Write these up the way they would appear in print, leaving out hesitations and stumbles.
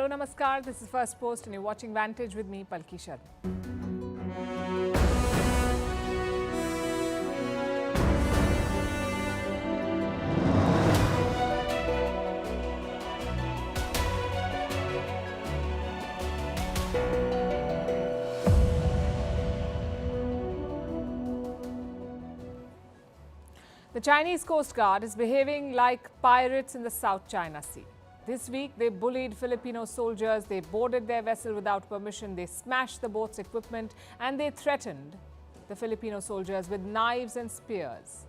Hello, namaskar. This is Firstpost and you're watching Vantage with me, Palki Sharma. The Chinese Coast Guard is behaving like pirates in the South China Sea. This week, they bullied Filipino soldiers, they boarded their vessel without permission, they smashed the boat's equipment, and they threatened the Filipino soldiers with knives and spears.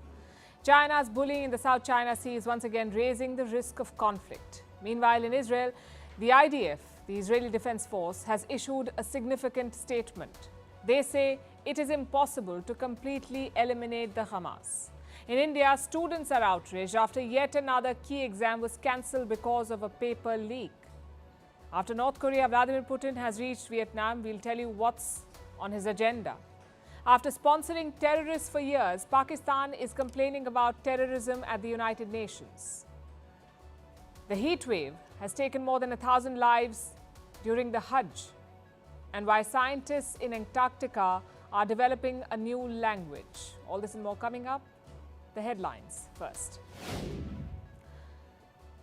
China's bullying in the South China Sea is once again raising the risk of conflict. Meanwhile, in Israel, the IDF, the Israeli Defense Force, has issued a significant statement. They say it is impossible to completely eliminate the Hamas. In India, students are outraged after yet another key exam was cancelled because of a paper leak. After North Korea, Vladimir Putin has reached Vietnam. We'll tell you what's on his agenda. After sponsoring terrorists for years, Pakistan is complaining about terrorism at the United Nations. The heat wave has taken more than 1,000 lives during the Hajj, and why scientists in Antarctica are developing a new language. All this and more coming up. The headlines first.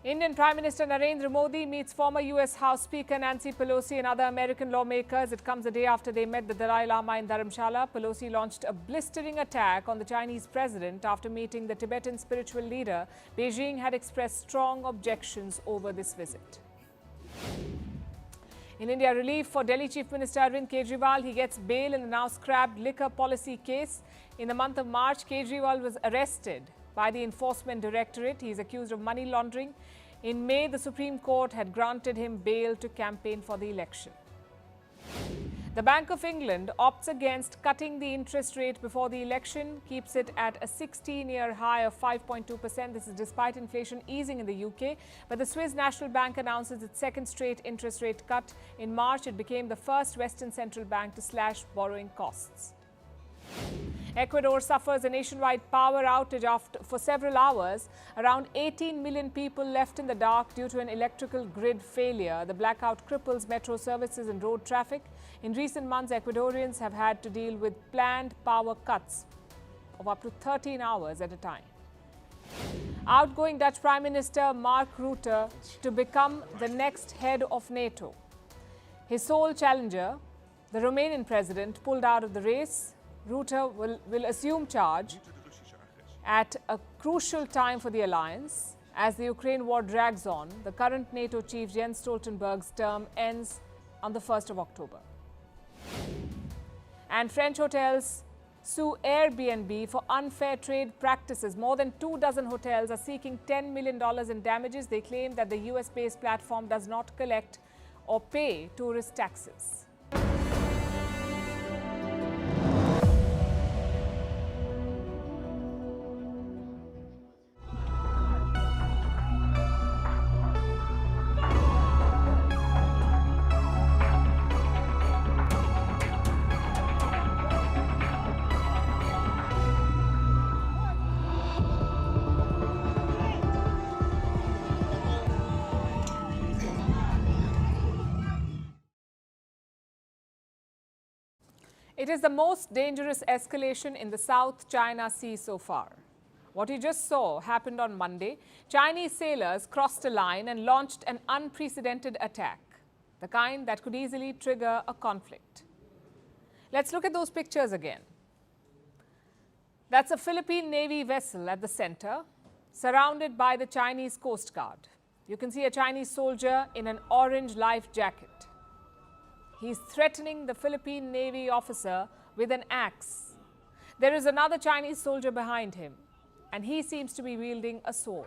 Indian Prime Minister Narendra Modi meets former US House Speaker Nancy Pelosi and other American lawmakers. It comes a day after they met the Dalai Lama in Dharamshala. Pelosi launched a blistering attack on the Chinese president after meeting the Tibetan spiritual leader. Beijing had expressed strong objections over this visit. In India, relief for Delhi Chief Minister Arvind Kejriwal. He gets bail in the now scrapped liquor policy case. In the month of March, Kejriwal was arrested by the Enforcement Directorate. He is accused of money laundering. In May, the Supreme Court had granted him bail to campaign for the election. The Bank of England opts against cutting the interest rate before the election, keeps it at a 16-year high of 5.2%. This is despite inflation easing in the UK. But the Swiss National Bank announces its second straight interest rate cut. In March, it became the first Western central bank to slash borrowing costs. Ecuador suffers a nationwide power outage for several hours. Around 18 million people left in the dark due to an electrical grid failure. The blackout cripples metro services and road traffic. In recent months, Ecuadorians have had to deal with planned power cuts of up to 13 hours at a time. Outgoing Dutch Prime Minister Mark Rutte to become the next head of NATO. His sole challenger, the Romanian president, pulled out of the race. Rutte will assume charge at a crucial time for the alliance. As the Ukraine war drags on, the current NATO chief Jens Stoltenberg's term ends on the 1st of October. And French hotels sue Airbnb for unfair trade practices. More than 24 hotels are seeking $10 million in damages. They claim that the US-based platform does not collect or pay tourist taxes. It is the most dangerous escalation in the South China Sea so far. What you just saw happened on Monday. Chinese sailors crossed a line and launched an unprecedented attack, the kind that could easily trigger a conflict. Let's look at those pictures again. That's a Philippine Navy vessel at the center, surrounded by the Chinese Coast Guard. You can see a Chinese soldier in an orange life jacket. He's threatening the Philippine Navy officer with an axe. There is another Chinese soldier behind him, and he seems to be wielding a sword.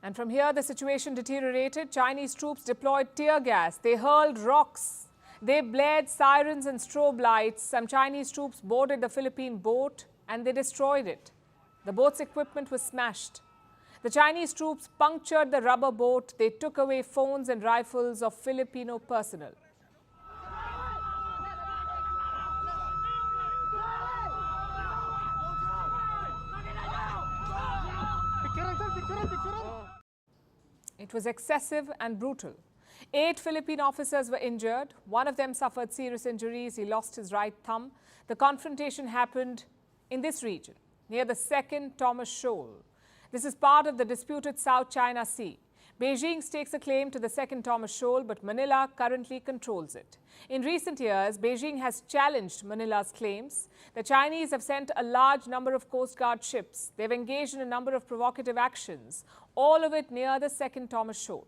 And from here, the situation deteriorated. Chinese troops deployed tear gas. They hurled rocks. They blared sirens and strobe lights. Some Chinese troops boarded the Philippine boat and they destroyed it. The boat's equipment was smashed. The Chinese troops punctured the rubber boat. They took away phones and rifles of Filipino personnel. It was excessive and brutal. 8 Philippine officers were injured. One of them suffered serious injuries. He lost his right thumb. The confrontation happened in this region, near the second Thomas Shoal. This is part of the disputed South China Sea. Beijing stakes a claim to the second Thomas Shoal, but Manila currently controls it. In recent years, Beijing has challenged Manila's claims. The Chinese have sent a large number of Coast Guard ships. They've engaged in a number of provocative actions, all of it near the second Thomas Shoal.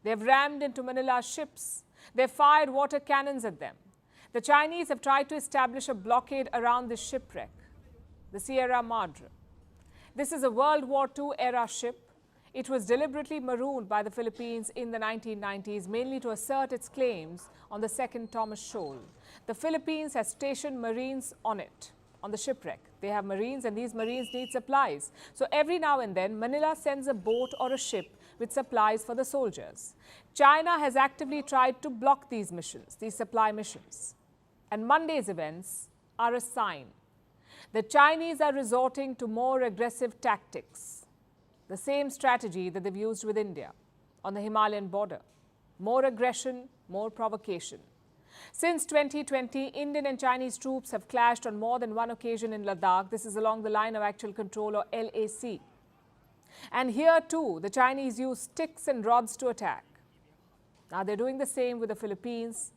They've rammed into Manila's ships. They've fired water cannons at them. The Chinese have tried to establish a blockade around this shipwreck, the Sierra Madre. This is a World War II era ship. It was deliberately marooned by the Philippines in the 1990s, mainly to assert its claims on the second Thomas Shoal. The Philippines has stationed Marines on it, on the shipwreck. They have Marines, and these Marines need supplies. So every now and then, Manila sends a boat or a ship with supplies for the soldiers. China has actively tried to block these missions, these supply missions. And Monday's events are a sign. The Chinese are resorting to more aggressive tactics. The same strategy that they've used with India on the Himalayan border. More aggression, more provocation. Since 2020, Indian and Chinese troops have clashed on more than one occasion in Ladakh. This is along the line of actual control, or LAC. And here too, the Chinese use sticks and rods to attack. Now they're doing the same with the Philippines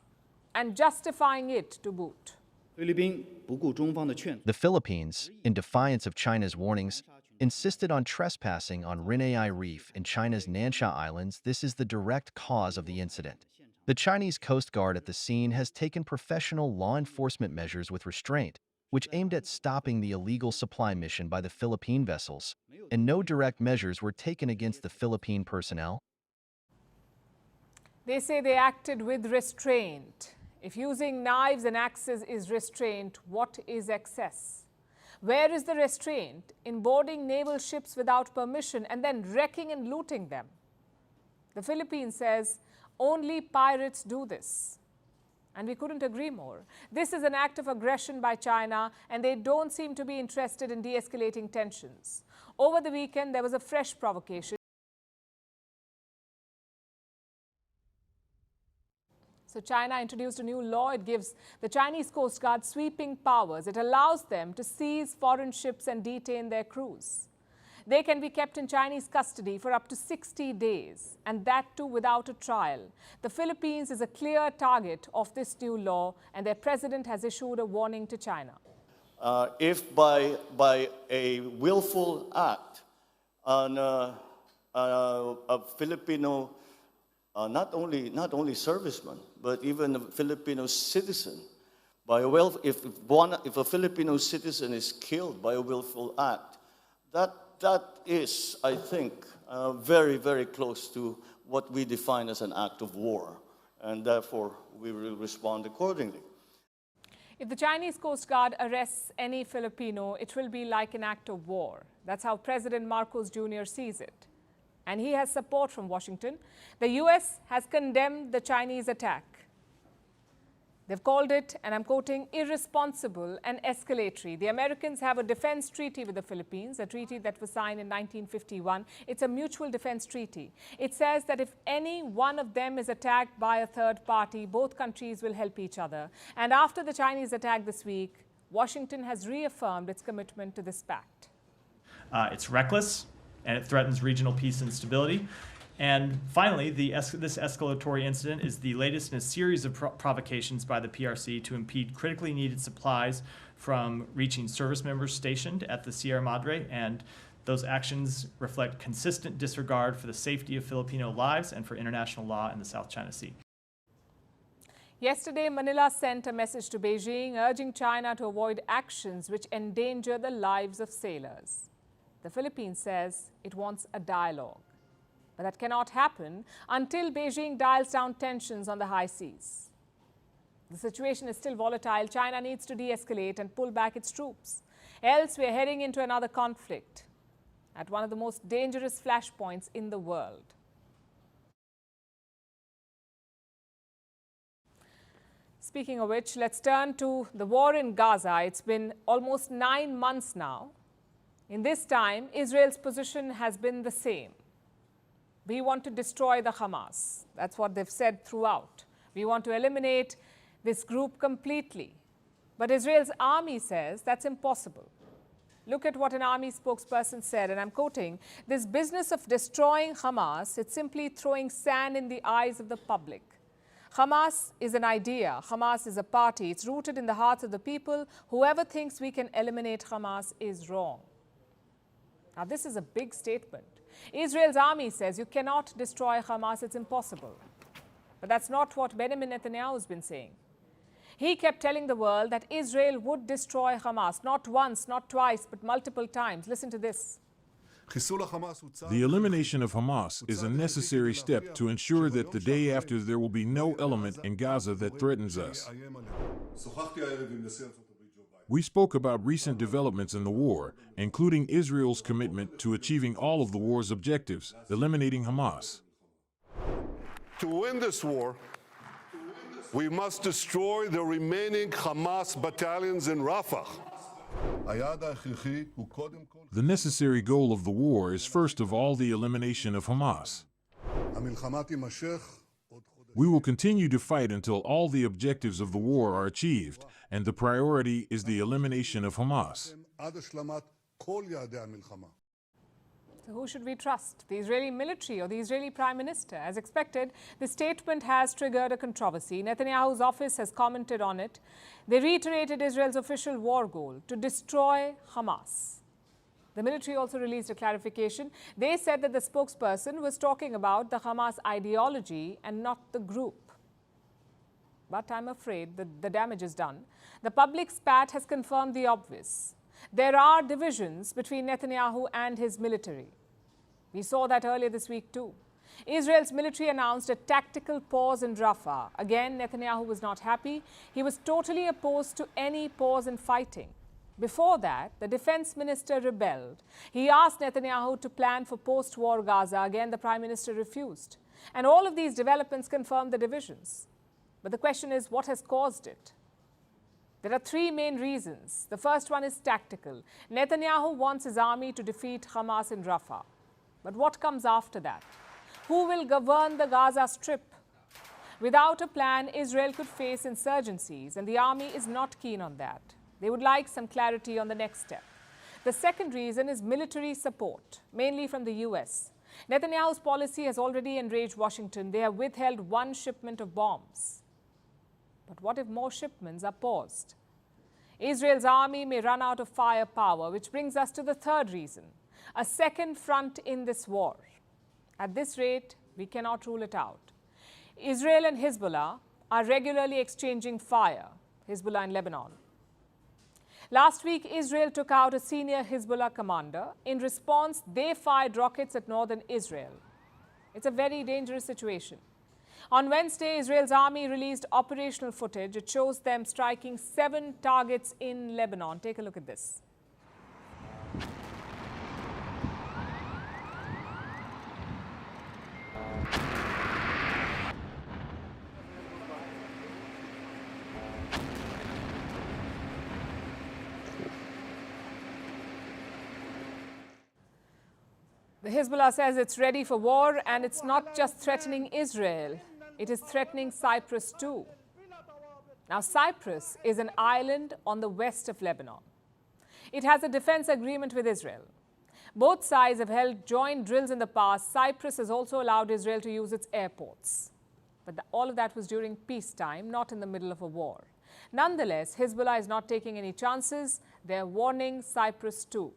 and justifying it to boot. The Philippines, in defiance of China's warnings, insisted on trespassing on Ren'ai Reef in China's Nansha Islands. This is the direct cause of the incident. The Chinese Coast Guard at the scene has taken professional law enforcement measures with restraint, which aimed at stopping the illegal supply mission by the Philippine vessels, and no direct measures were taken against the Philippine personnel. They say they acted with restraint. If using knives and axes is restraint, what is excess? Where is the restraint in boarding naval ships without permission and then wrecking and looting them? The Philippines says only pirates do this. And we couldn't agree more. This is an act of aggression by China, and they don't seem to be interested in de-escalating tensions. Over the weekend, there was a fresh provocation. So China introduced a new law. It gives the Chinese Coast Guard sweeping powers. It allows them to seize foreign ships and detain their crews. They can be kept in Chinese custody for up to 60 days, and that too without a trial. The Philippines is a clear target of this new law, and their president has issued a warning to China. If by a willful act on a Filipino, not only serviceman, but even a Filipino citizen, if a Filipino citizen is killed by a willful act, that is, I think, very, very close to what we define as an act of war, and therefore we will respond accordingly. If the Chinese Coast Guard arrests any Filipino, it will be like an act of war. That's how President Marcos Jr. sees it. And he has support from Washington. The U.S. has condemned the Chinese attack. They've called it, and I'm quoting, irresponsible and escalatory. The Americans have a defense treaty with the Philippines, a treaty that was signed in 1951. It's a mutual defense treaty. It says that if any one of them is attacked by a third party, both countries will help each other. And after the Chinese attack this week, Washington has reaffirmed its commitment to this pact. It's reckless, and it threatens regional peace and stability. And finally, this escalatory incident is the latest in a series of provocations by the PRC to impede critically needed supplies from reaching service members stationed at the Sierra Madre, and those actions reflect consistent disregard for the safety of Filipino lives and for international law in the South China Sea. Yesterday, Manila sent a message to Beijing urging China to avoid actions which endanger the lives of sailors. The Philippines says it wants a dialogue. But that cannot happen until Beijing dials down tensions on the high seas. The situation is still volatile. China needs to de-escalate and pull back its troops. Else, we are heading into another conflict at one of the most dangerous flashpoints in the world. Speaking of which, let's turn to the war in Gaza. It's been almost 9 months now. In this time, Israel's position has been the same. We want to destroy the Hamas. That's what they've said throughout. We want to eliminate this group completely. But Israel's army says that's impossible. Look at what an army spokesperson said, and I'm quoting, "This business of destroying Hamas, it's simply throwing sand in the eyes of the public. Hamas is an idea. Hamas is a party. It's rooted in the hearts of the people. Whoever thinks we can eliminate Hamas is wrong." Now, this is a big statement. Israel's army says you cannot destroy Hamas. It's impossible. But that's not what Benjamin Netanyahu has been saying. He kept telling the world that Israel would destroy Hamas, not once, not twice, but multiple times. Listen to this. The elimination of Hamas is a necessary step to ensure that the day after there will be no element in Gaza that threatens us. We spoke about recent developments in the war, including Israel's commitment to achieving all of the war's objectives, eliminating Hamas. To win this war, we must destroy the remaining Hamas battalions in Rafah. The necessary goal of the war is first of all the elimination of Hamas. We will continue to fight until all the objectives of the war are achieved, and the priority is the elimination of Hamas. So who should we trust? The Israeli military or the Israeli Prime Minister? As expected, the statement has triggered a controversy. Netanyahu's office has commented on it. They reiterated Israel's official war goal to destroy Hamas. The military also released a clarification. They said that the spokesperson was talking about the Hamas ideology and not the group. But I'm afraid that the damage is done. The public spat has confirmed the obvious. There are divisions between Netanyahu and his military. We saw that earlier this week too. Israel's military announced a tactical pause in Rafah. Again, Netanyahu was not happy. He was totally opposed to any pause in fighting. Before that, the defense minister rebelled. He asked Netanyahu to plan for post-war Gaza. Again, the prime minister refused. And all of these developments confirmed the divisions. But the question is, what has caused it? There are three main reasons. The first one is tactical. Netanyahu wants his army to defeat Hamas in Rafah. But what comes after that? Who will govern the Gaza Strip? Without a plan, Israel could face insurgencies, and the army is not keen on that. They would like some clarity on the next step. The second reason is military support, mainly from the US. Netanyahu's policy has already enraged Washington. They have withheld one shipment of bombs. But what if more shipments are paused? Israel's army may run out of firepower, which brings us to the third reason, a second front in this war. At this rate, we cannot rule it out. Israel and Hezbollah are regularly exchanging fire, Hezbollah in Lebanon. Last week, Israel took out a senior Hezbollah commander. In response, they fired rockets at northern Israel. It's a very dangerous situation. On Wednesday, Israel's army released operational footage. It shows them striking 7 targets in Lebanon. Take a look at this. The Hezbollah says it's ready for war, and it's not just threatening Israel, it is threatening Cyprus too. Now, Cyprus is an island on the west of Lebanon. It has a defense agreement with Israel. Both sides have held joint drills in the past. Cyprus has also allowed Israel to use its airports. But all of that was during peacetime, not in the middle of a war. Nonetheless, Hezbollah is not taking any chances. They're warning Cyprus too.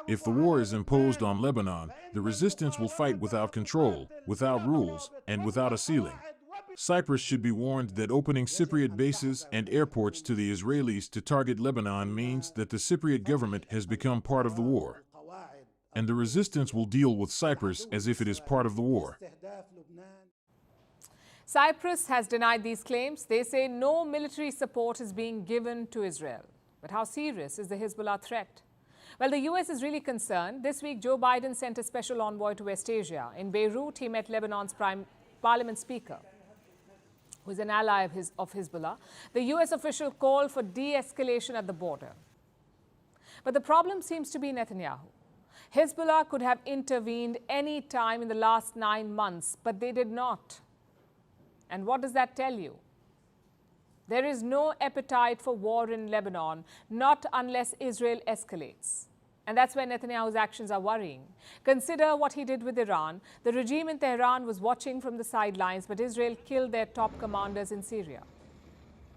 If the war is imposed on Lebanon, the resistance will fight without control, without rules, and without a ceiling. Cyprus should be warned that opening Cypriot bases and airports to the Israelis to target Lebanon means that the Cypriot government has become part of the war. And the resistance will deal with Cyprus as if it is part of the war. Cyprus has denied these claims. They say no military support is being given to Israel. But how serious is the Hezbollah threat? Well, the U.S. is really concerned. This week, Joe Biden sent a special envoy to West Asia. In Beirut, he met Lebanon's Parliament Speaker, who is an ally of Hezbollah. The U.S. official called for de-escalation at the border. But the problem seems to be Netanyahu. Hezbollah could have intervened any time in the last 9 months, but they did not. And what does that tell you? There is no appetite for war in Lebanon, not unless Israel escalates. And that's where Netanyahu's actions are worrying. Consider what he did with Iran. The regime in Tehran was watching from the sidelines, but Israel killed their top commanders in Syria.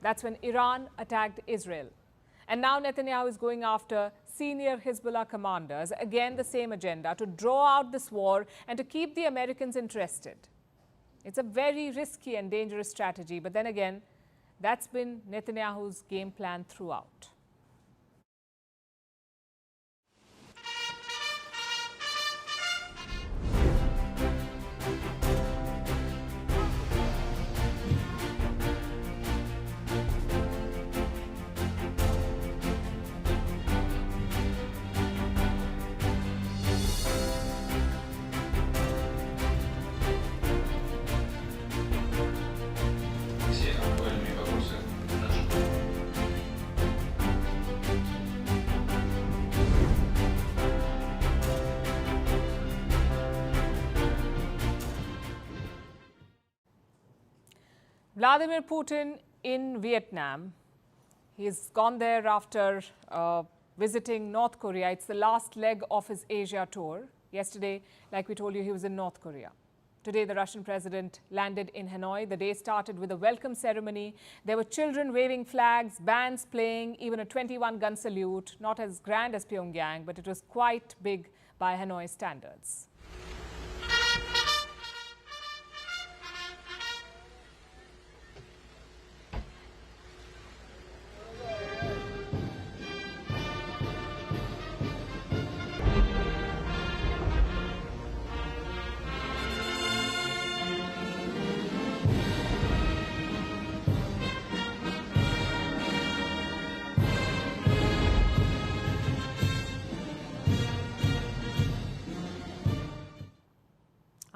That's when Iran attacked Israel. And now Netanyahu is going after senior Hezbollah commanders, again the same agenda, to draw out this war and to keep the Americans interested. It's a very risky and dangerous strategy, but then again, that's been Netanyahu's game plan throughout. Vladimir Putin in Vietnam. He's gone there after visiting North Korea. It's the last leg of his Asia tour. Yesterday, like we told you, he was in North Korea. Today, the Russian president landed in Hanoi. The day started with a welcome ceremony. There were children waving flags, bands playing, even a 21-gun salute. Not as grand as Pyongyang, but it was quite big by Hanoi standards.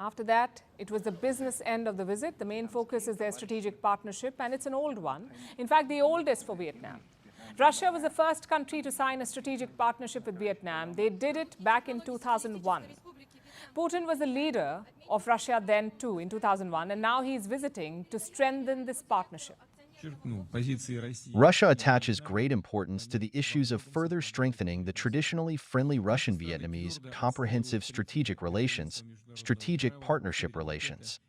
After that, it was the business end of the visit. The main focus is their strategic partnership, and it's an old one. In fact, the oldest for Vietnam. Russia was the first country to sign a strategic partnership with Vietnam. They did it back in 2001. Putin was the leader of Russia then too, in 2001, and now he's visiting to strengthen this partnership. Russia attaches great importance to the issues of further strengthening the traditionally friendly Russian-Vietnamese comprehensive strategic relations, strategic partnership relations.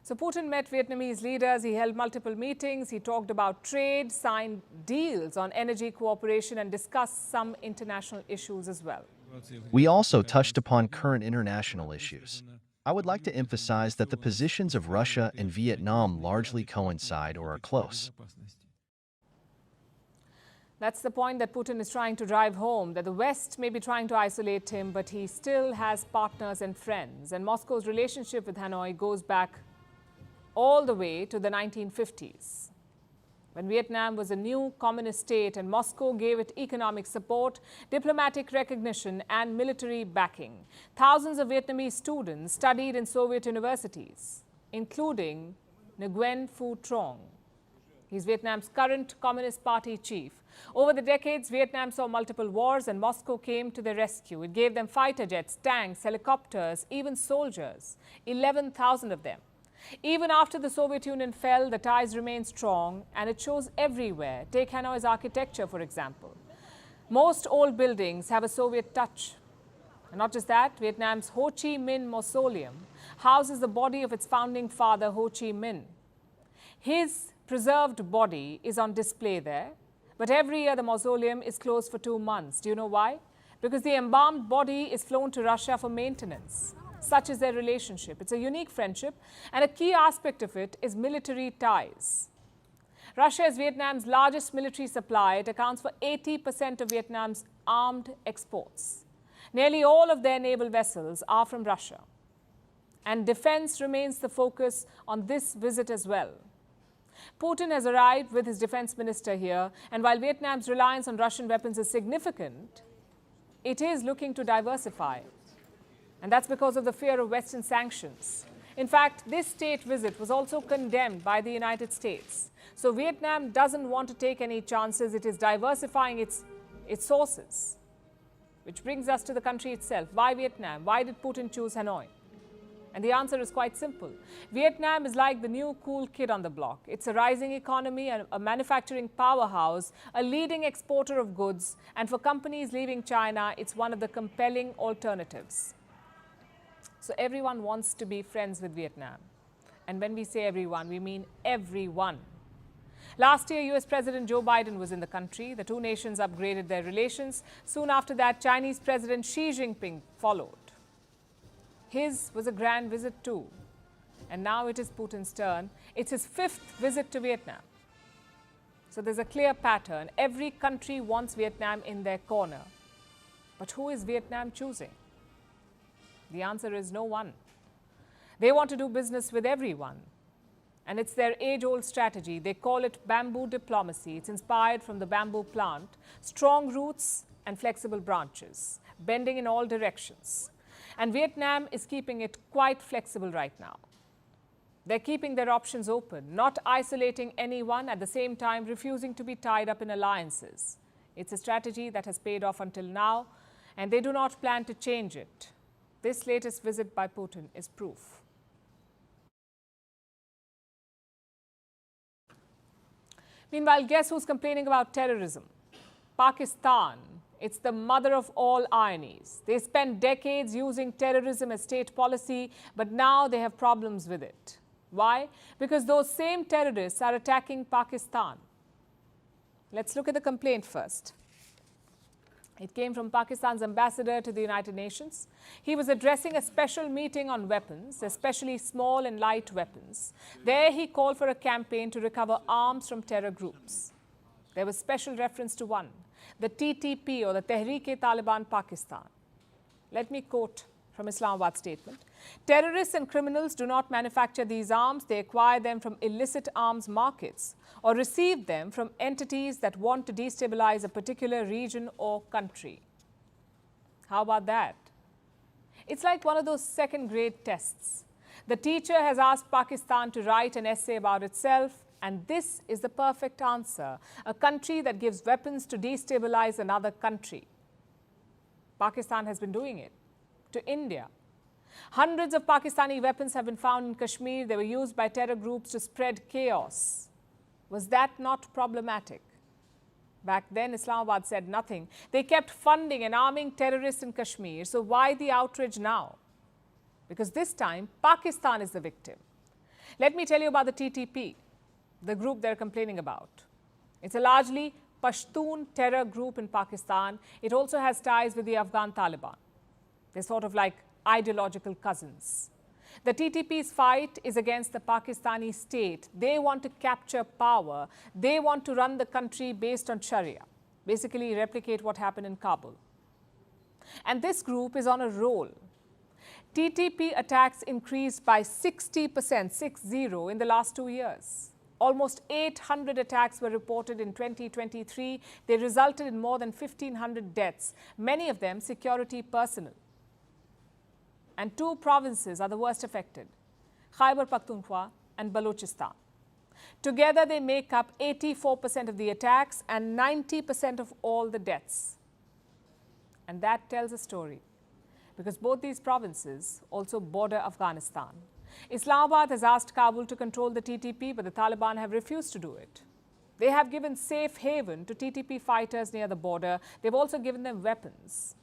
So Putin met Vietnamese leaders, he held multiple meetings, he talked about trade, signed deals on energy cooperation and discussed some international issues as well. We also touched upon current international issues. I would like to emphasize that the positions of Russia and Vietnam largely coincide or are close. That's the point that Putin is trying to drive home, that the West may be trying to isolate him, but he still has partners and friends. And Moscow's relationship with Hanoi goes back all the way to the 1950s, when Vietnam was a new communist state and Moscow gave it economic support, diplomatic recognition and military backing. Thousands of Vietnamese students studied in Soviet universities, including Nguyen Phu Trong. He's Vietnam's current Communist Party chief. Over the decades, Vietnam saw multiple wars and Moscow came to their rescue. It gave them fighter jets, tanks, helicopters, even soldiers, 11,000 of them. Even after the Soviet Union fell, the ties remained strong, and it shows everywhere. Take Hanoi's architecture, for example. Most old buildings have a Soviet touch. And not just that, Vietnam's Ho Chi Minh Mausoleum houses the body of its founding father, Ho Chi Minh. His preserved body is on display there, but every year the mausoleum is closed for 2 months. Do you know why? Because the embalmed body is flown to Russia for maintenance. Such is their relationship. It's a unique friendship, and a key aspect of it is military ties. Russia is Vietnam's largest military supplier. It accounts for 80% of Vietnam's armed exports. Nearly all of their naval vessels are from Russia. And defense remains the focus on this visit as well. Putin has arrived with his defense minister here, and while Vietnam's reliance on Russian weapons is significant, it is looking to diversify. And that's because of the fear of Western sanctions. In fact, this state visit was also condemned by the United States. So Vietnam doesn't want to take any chances. It is diversifying its sources. Which brings us to the country itself. Why Vietnam? Why did Putin choose Hanoi? And the answer is quite simple. Vietnam is like the new cool kid on the block. It's a rising economy, a manufacturing powerhouse, a leading exporter of goods, and for companies leaving China, it's one of the compelling alternatives. So everyone wants to be friends with Vietnam. And when we say everyone, we mean everyone. Last year, US President Joe Biden was in the country. The two nations upgraded their relations. Soon after that, Chinese President Xi Jinping followed. His was a grand visit too. And now it is Putin's turn. It's his 5th visit to Vietnam. So there's a clear pattern. Every country wants Vietnam in their corner. But who is Vietnam choosing? The answer is no one. They want to do business with everyone. And it's their age-old strategy. They call it bamboo diplomacy. It's inspired from the bamboo plant. Strong roots and flexible branches, bending in all directions. And Vietnam is keeping it quite flexible right now. They're keeping their options open, not isolating anyone, at the same time refusing to be tied up in alliances. It's a strategy that has paid off until now, and they do not plan to change it. This latest visit by Putin is proof. Meanwhile, guess who's complaining about terrorism? Pakistan. It's the mother of all ironies. They spent decades using terrorism as state policy, but now they have problems with it. Why? Because those same terrorists are attacking Pakistan. Let's look at the complaint first. It came from Pakistan's ambassador to the United Nations. He was addressing a special meeting on weapons, especially small and light weapons. There he called for a campaign to recover arms from terror groups. There was special reference to one, the TTP, or the Tehreek-e-Taliban Pakistan. Let me quote from Islamabad's statement. Terrorists and criminals do not manufacture these arms. They acquire them from illicit arms markets or receive them from entities that want to destabilize a particular region or country. How about that? It's like one of those second-grade tests. The teacher has asked Pakistan to write an essay about itself, and this is the perfect answer, a country that gives weapons to destabilize another country. Pakistan has been doing it to India. Hundreds of Pakistani weapons have been found in Kashmir. They were used by terror groups to spread chaos. Was that not problematic? Back then, Islamabad said nothing. They kept funding and arming terrorists in Kashmir. So why the outrage now? Because this time, Pakistan is the victim. Let me tell you about the TTP, the group they're complaining about. It's a largely Pashtun terror group in Pakistan. It also has ties with the Afghan Taliban. They're sort of like ideological cousins. The TTP's fight is against the Pakistani state. They want to capture power. They want to run the country based on Sharia, basically replicate what happened in Kabul. And this group is on a roll. TTP attacks increased by 60%, 6-0, in the last 2 years. Almost 800 attacks were reported in 2023. They resulted in more than 1,500 deaths, many of them security personnel. And 2 provinces are the worst affected, Khyber Pakhtunkhwa and Balochistan. Together, they make up 84% of the attacks and 90% of all the deaths. And that tells a story, because both these provinces also border Afghanistan. Islamabad has asked Kabul to control the TTP, but the Taliban have refused to do it. They have given safe haven to TTP fighters near the border. They've also given them weapons.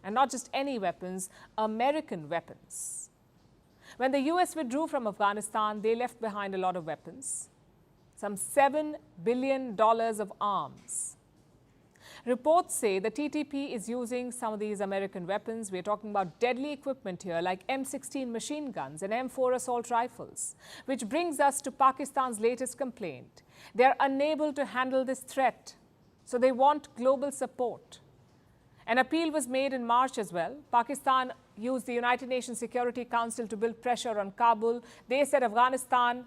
And not just any weapons, American weapons. When the US withdrew from Afghanistan, they left behind a lot of weapons, some $7 billion of arms. Reports say the TTP is using some of these American weapons. We're talking about deadly equipment here, like M16 machine guns and M4 assault rifles, which brings us to Pakistan's latest complaint. They're unable to handle this threat, so they want global support. An appeal was made in March as well. Pakistan used the United Nations Security Council to build pressure on Kabul. They said Afghanistan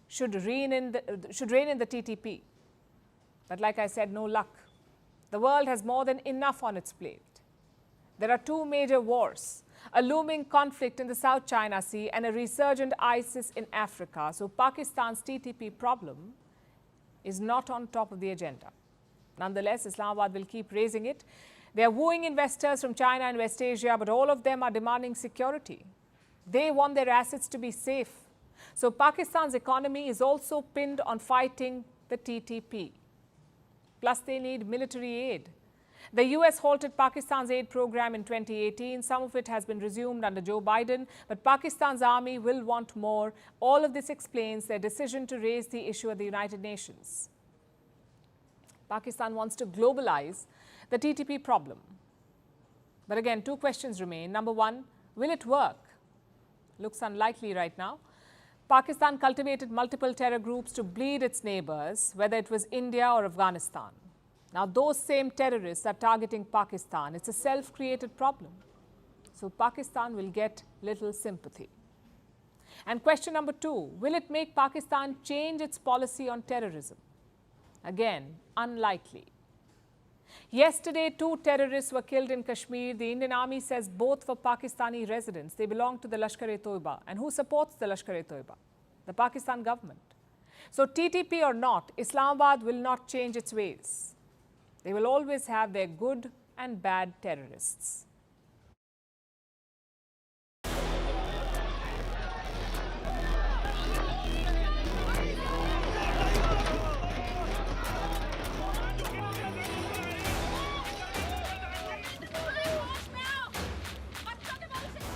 should rein in the TTP. But like I said, no luck. The world has more than enough on its plate. There are 2 major wars. a looming conflict in the South China Sea, and a resurgent ISIS in Africa. So Pakistan's TTP problem is not on top of the agenda. Nonetheless, Islamabad will keep raising it. They are wooing investors from China and West Asia, but all of them are demanding security. They want their assets to be safe. So Pakistan's economy is also pinned on fighting the TTP. Plus, they need military aid. The US halted Pakistan's aid program in 2018. Some of it has been resumed under Joe Biden, but Pakistan's army will want more. All of this explains their decision to raise the issue at the United Nations. Pakistan wants to globalize the TTP problem. But again, two questions remain. Number one, will it work? Looks unlikely right now. Pakistan cultivated multiple terror groups to bleed its neighbors, whether it was India or Afghanistan. Now, those same terrorists are targeting Pakistan. It's a self-created problem. So Pakistan will get little sympathy. And question number two, will it make Pakistan change its policy on terrorism? Again, unlikely. Yesterday, 2 terrorists were killed in Kashmir. The Indian Army says both were Pakistani residents. They belong to the Lashkar-e-Toiba. And who supports the Lashkar-e-Toiba? The Pakistan government. So TTP or not, Islamabad will not change its ways. They will always have their good and bad terrorists.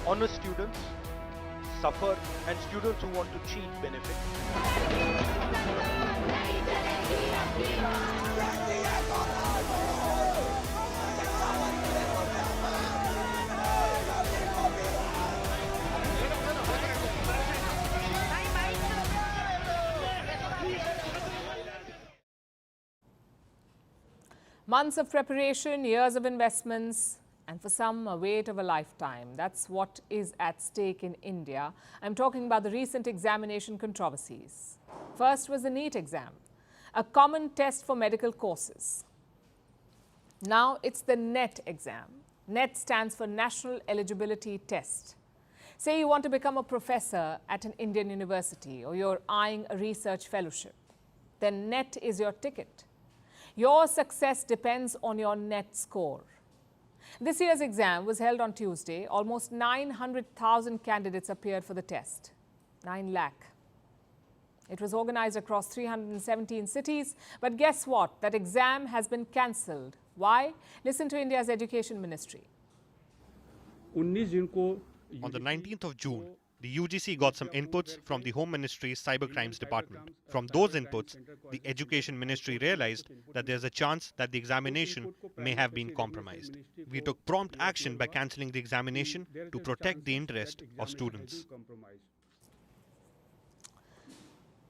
Honest students suffer and students who want to cheat benefit. Months of preparation, years of investments, and for some, a wait of a lifetime. That's what is at stake in India. I'm talking about the recent examination controversies. First was the NEET exam, a common test for medical courses. Now it's the NET exam. NET stands for National Eligibility Test. Say you want to become a professor at an Indian university, or you're eyeing a research fellowship. Then NET is your ticket. Your success depends on your NET score. This year's exam was held on Tuesday. Almost 900,000 candidates appeared for the test. 9 lakh. It was organized across 317 cities. But guess what? That exam has been cancelled. Why? Listen to India's Education Ministry. On the 19th of June, the UGC got some inputs from the Home Ministry's Cybercrimes Department. From those inputs, the Education Ministry realized that there's a chance that the examination may have been compromised. We took prompt action by cancelling the examination to protect the interest of students.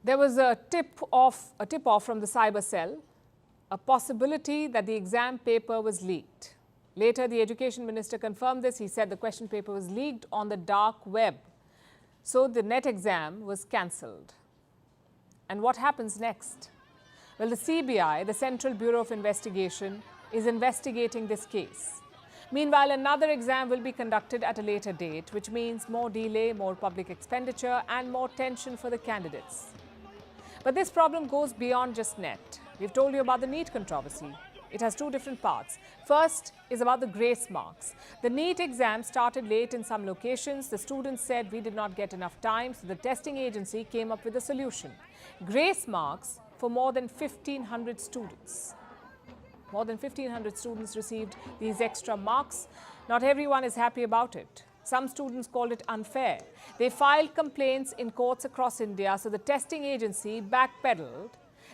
There was a tip-off from the cyber cell, a possibility that the exam paper was leaked. Later, the Education Minister confirmed this. He said the question paper was leaked on the dark web. So the NET exam was cancelled. And what happens next? Well, the CBI, the Central Bureau of Investigation, is investigating this case. Meanwhile, another exam will be conducted at a later date, which means more delay, more public expenditure, and more tension for the candidates. But this problem goes beyond just NET. We've told you about the NEET controversy. It has 2 different parts. First is about the grace marks. The NEET exam started late in some locations. The students said we did not get enough time, so the testing agency came up with a solution. Grace marks for more than 1,500 students. More than 1,500 students received these extra marks. Not everyone is happy about it. Some students called it unfair. They filed complaints in courts across India, so the testing agency backpedaled.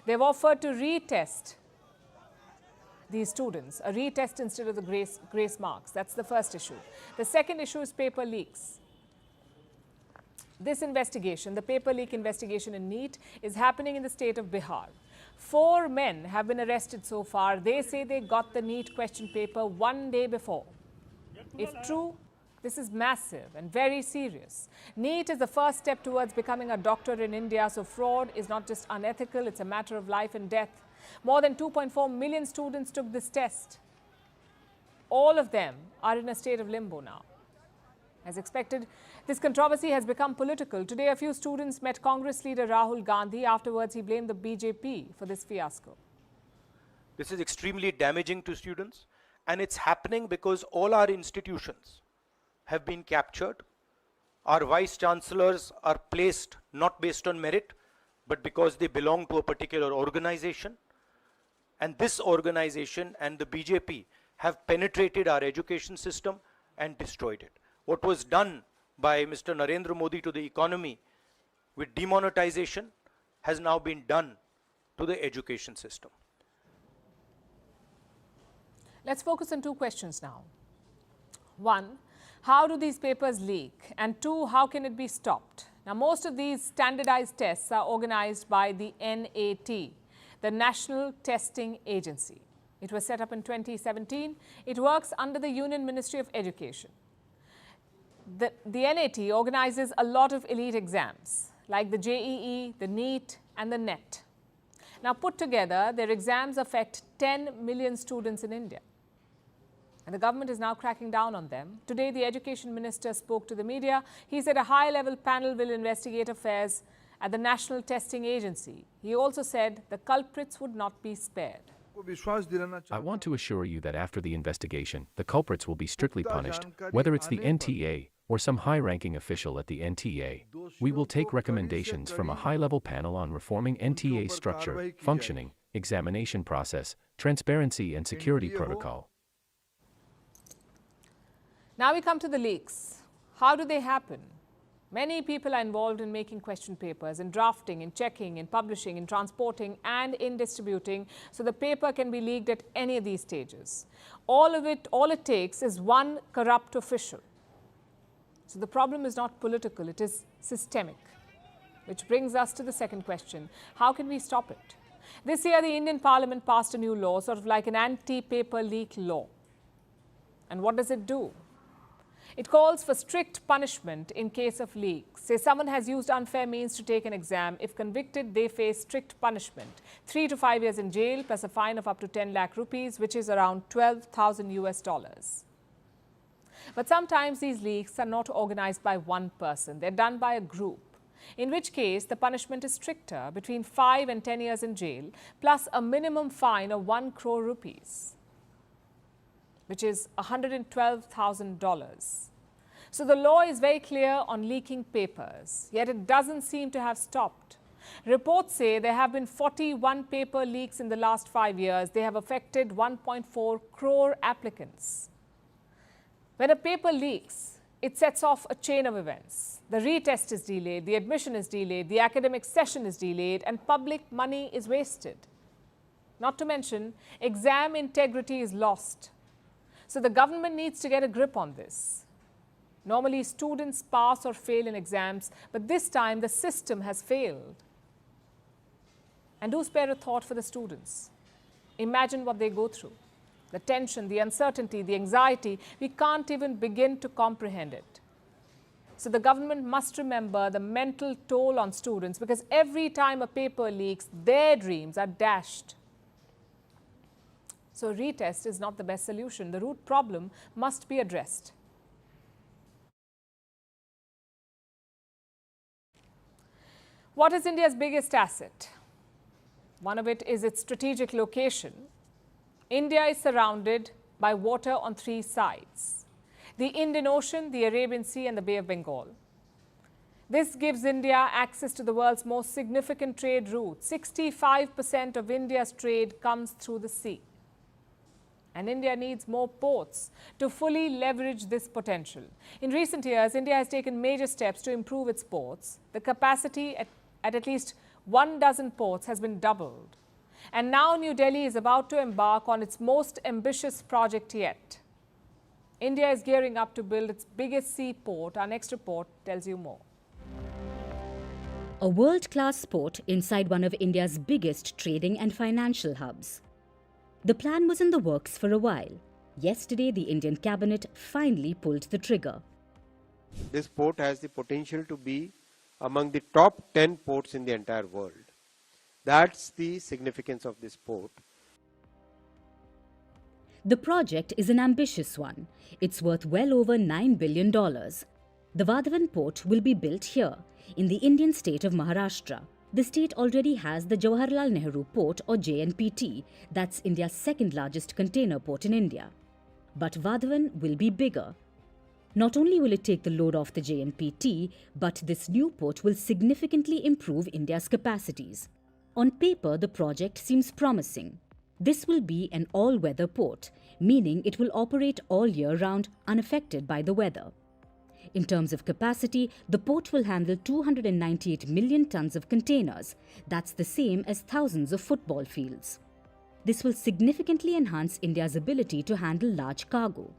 They've offered to retest these students, a retest instead of the grace marks. That's the first issue. The second issue is paper leaks. This investigation, the paper leak investigation in NEET, is happening in the state of Bihar. 4 men have been arrested so far. They say they got the NEET question paper 1 day before. If true, this is massive and very serious. NEET is the first step towards becoming a doctor in India, so fraud is not just unethical, it's a matter of life and death. More than 2.4 million students took this test. All of them are in a state of limbo now. As expected, this controversy has become political. Today, a few students met Congress leader Rahul Gandhi. Afterwards, he blamed the BJP for this fiasco. This is extremely damaging to students, and it's happening because all our institutions have been captured. Our vice chancellors are placed not based on merit, but because they belong to a particular organization. And this organization and the BJP have penetrated our education system and destroyed it. What was done by Mr. Narendra Modi to the economy with demonetization has now been done to the education system. Let's focus on two questions now. One, how do these papers leak? And two, how can it be stopped? Now, most of these standardized tests are organized by the NEET, the National Testing Agency. It was set up in 2017. It works under the Union Ministry of Education. The NEET organizes a lot of elite exams, like the JEE, the NEET, and the NET. Now, put together, their exams affect 10 million students in India. And the government is now cracking down on them. Today, the education minister spoke to the media. He said a high-level panel will investigate affairs at the National Testing Agency. He also said the culprits would not be spared. I want to assure you that after the investigation, the culprits will be strictly punished, whether it's the NTA or some high-ranking official at the NTA. We will take recommendations from a high-level panel on reforming NTA's structure, functioning, examination process, transparency and security protocol. Now we come to the leaks. How do they happen? Many people are involved in making question papers, in drafting, in checking, in publishing, in transporting, and in distributing, so the paper can be leaked at any of these stages. All it takes is one corrupt official. So the problem is not political, it is systemic. Which brings us to the second question. How can we stop it? This year, the Indian Parliament passed a new law, sort of like an anti-paper leak law. And what does it do? It calls for strict punishment in case of leaks. Say someone has used unfair means to take an exam. If convicted, they face strict punishment. 3 to 5 years in jail plus a fine of up to 10 lakh rupees, which is around 12,000 US dollars. But sometimes these leaks are not organized by one person. They're done by a group, in which case the punishment is stricter, between 5 and 10 years in jail, plus a minimum fine of 1 crore rupees, which is $112,000. So the law is very clear on leaking papers, yet it doesn't seem to have stopped. Reports say there have been 41 paper leaks in the last 5 years. They have affected 1.4 crore applicants. When a paper leaks, it sets off a chain of events. The retest is delayed, the admission is delayed, the academic session is delayed, and public money is wasted. Not to mention, exam integrity is lost. So the government needs to get a grip on this. Normally, students pass or fail in exams, but this time the system has failed. And do spare a thought for the students. Imagine what they go through. The tension, the uncertainty, the anxiety, we can't even begin to comprehend it. So the government must remember the mental toll on students, because every time a paper leaks, their dreams are dashed. So retest is not the best solution. The root problem must be addressed. What is India's biggest asset? One of it is its strategic location. India is surrounded by water on 3 sides: the Indian Ocean, the Arabian Sea, and the Bay of Bengal. This gives India access to the world's most significant trade route. 65% of India's trade comes through the sea. And India needs more ports to fully leverage this potential. In recent years, India has taken major steps to improve its ports. The capacity at least 12 ports has been doubled. And now New Delhi is about to embark on its most ambitious project yet. India is gearing up to build its biggest seaport. Our next report tells you more. A world-class port inside one of India's biggest trading and financial hubs. The plan was in the works for a while. Yesterday, the Indian cabinet finally pulled the trigger. This port has the potential to be among the top 10 ports in the entire world. That's the significance of this port. The project is an ambitious one. It's worth well over $9 billion. The Vadhavan port will be built here, in the Indian state of Maharashtra. The state already has the Jawaharlal Nehru Port or JNPT, that's India's second largest container port in India. But Vadhavan will be bigger. Not only will it take the load off the JNPT, but this new port will significantly improve India's capacities. On paper, the project seems promising. This will be an all-weather port, meaning it will operate all year round, unaffected by the weather. In terms of capacity, the port will handle 298 million tons of containers. That's the same as thousands of football fields. This will significantly enhance India's ability to handle large cargo.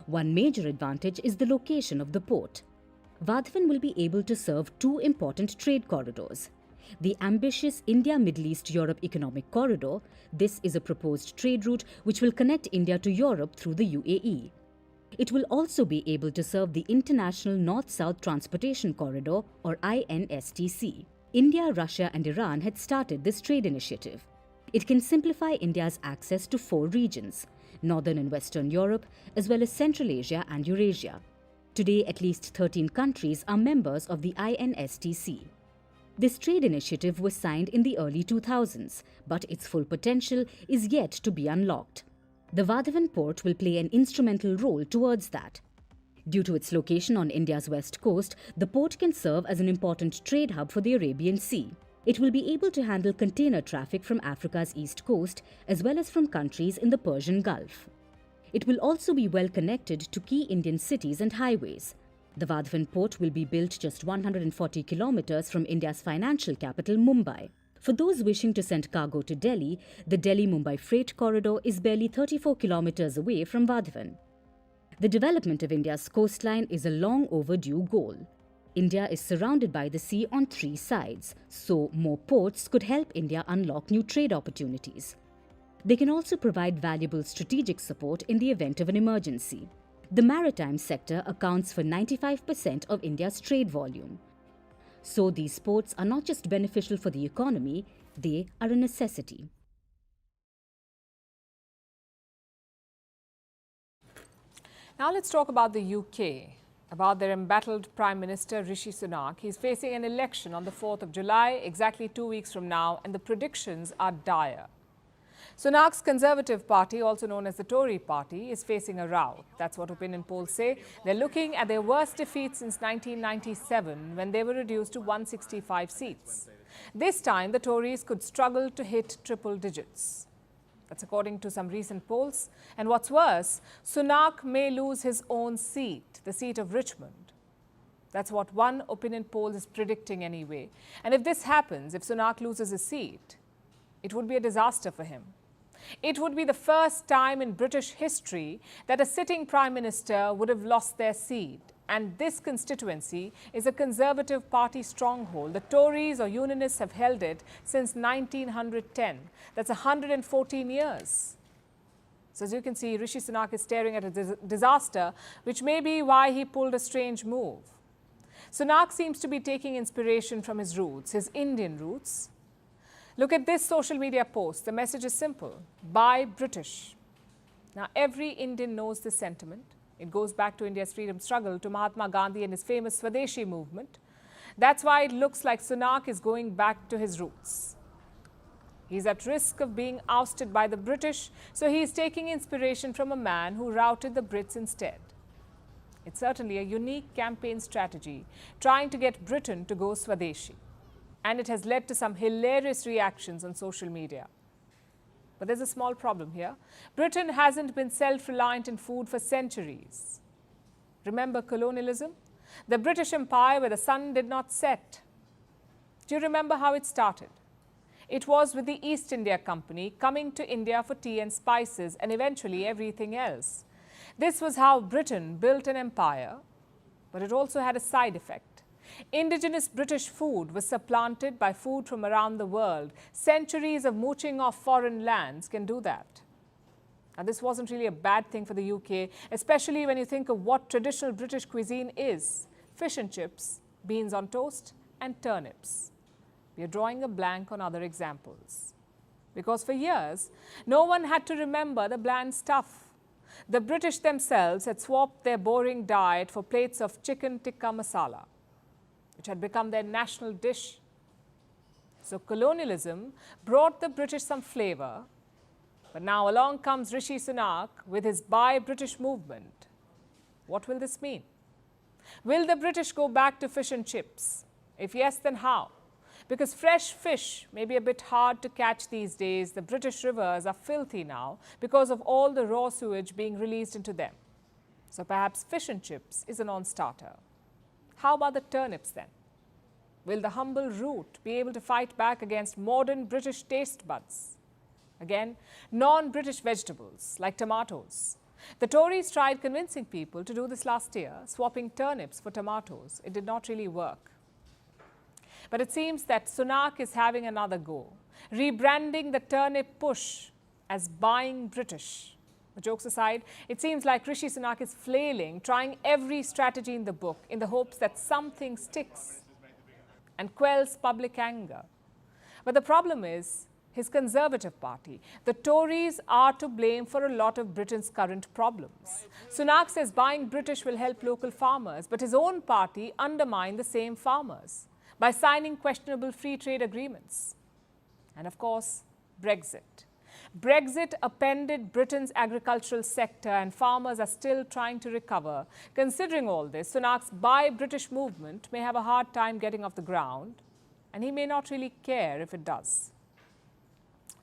One major advantage is the location of the port. Vadhavan will be able to serve two important trade corridors. The ambitious India-Middle East-Europe Economic Corridor. This is a proposed trade route which will connect India to Europe through the UAE. It will also be able to serve the International North-South Transportation Corridor or INSTC. India, Russia and Iran had started this trade initiative. It can simplify India's access to 4 regions, Northern and Western Europe, as well as Central Asia and Eurasia. Today, at least 13 countries are members of the INSTC. This trade initiative was signed in the early 2000s, but its full potential is yet to be unlocked. The Vadhavan port will play an instrumental role towards that. Due to its location on India's west coast, the port can serve as an important trade hub for the Arabian Sea. It will be able to handle container traffic from Africa's east coast as well as from countries in the Persian Gulf. It will also be well connected to key Indian cities and highways. The Vadhavan port will be built just 140 kilometers from India's financial capital, Mumbai. For those wishing to send cargo to Delhi, the Delhi-Mumbai freight corridor is barely 34 kilometers away from Vadhavan. The development of India's coastline is a long overdue goal. India is surrounded by the sea on 3 sides, so more ports could help India unlock new trade opportunities. They can also provide valuable strategic support in the event of an emergency. The maritime sector accounts for 95% of India's trade volume. So these ports are not just beneficial for the economy, they are a necessity. Now let's talk about the UK, about their embattled Prime Minister Rishi Sunak. He's facing an election on the 4th of July, exactly 2 weeks from now, and the predictions are dire. Sunak's Conservative Party, also known as the Tory Party, is facing a row. That's what opinion polls say. They're looking at their worst defeat since 1997, when they were reduced to 165 seats. This time, the Tories could struggle to hit triple digits. That's according to some recent polls. And what's worse, Sunak may lose his own seat, the seat of Richmond. That's what one opinion poll is predicting anyway. And if this happens, if Sunak loses his seat, it would be a disaster for him. It would be the first time in British history that a sitting Prime Minister would have lost their seat. And this constituency is a Conservative Party stronghold. The Tories or Unionists have held it since 1910. That's 114 years. So as you can see, Rishi Sunak is staring at a disaster, which may be why he pulled a strange move. Sunak seems to be taking inspiration from his roots, his Indian roots. Look at this social media post. The message is simple: buy British. Now, every Indian knows this sentiment. It goes back to India's freedom struggle, to Mahatma Gandhi and his famous Swadeshi movement. That's why it looks like Sunak is going back to his roots. He's at risk of being ousted by the British, so he's taking inspiration from a man who routed the Brits instead. It's certainly a unique campaign strategy, trying to get Britain to go Swadeshi. And it has led to some hilarious reactions on social media. But there's a small problem here. Britain hasn't been self-reliant in food for centuries. Remember colonialism? The British Empire where the sun did not set. Do you remember how it started? It was with the East India Company coming to India for tea and spices and eventually everything else. This was how Britain built an empire, but it also had a side effect. Indigenous British food was supplanted by food from around the world. Centuries of mooching off foreign lands can do that. Now, this wasn't really a bad thing for the UK, especially when you think of what traditional British cuisine is: fish and chips, beans on toast, and turnips. We are drawing a blank on other examples. Because for years, no one had to remember the bland stuff. the British themselves had swapped their boring diet for plates of chicken tikka masala, which had become their national dish. So colonialism brought the British some flavor, but now along comes Rishi Sunak with his Buy British movement. What will this mean? Will the British go back to fish and chips? If yes, then how? Because fresh fish may be a bit hard to catch these days. The British rivers are filthy now because of all the raw sewage being released into them. So perhaps fish and chips is a non-starter. How about the turnips then? Will the humble root be able to fight back against modern British taste buds? Again, non-British vegetables like tomatoes. The Tories tried convincing people to do this last year, swapping turnips for tomatoes. It did not really work. But it seems that Sunak is having another go, rebranding the turnip push as buying British. But jokes aside, it seems like Rishi Sunak is flailing, trying every strategy in the book in the hopes that something sticks and quells public anger. But the problem is, his Conservative Party, the Tories, are to blame for a lot of Britain's current problems. Sunak says buying British will help local farmers, but his own party undermined the same farmers by signing questionable free trade agreements. And of course, Brexit. Brexit upended Britain's agricultural sector and farmers are still trying to recover. Considering all this, Sunak's Buy British movement may have a hard time getting off the ground, and he may not really care if it does.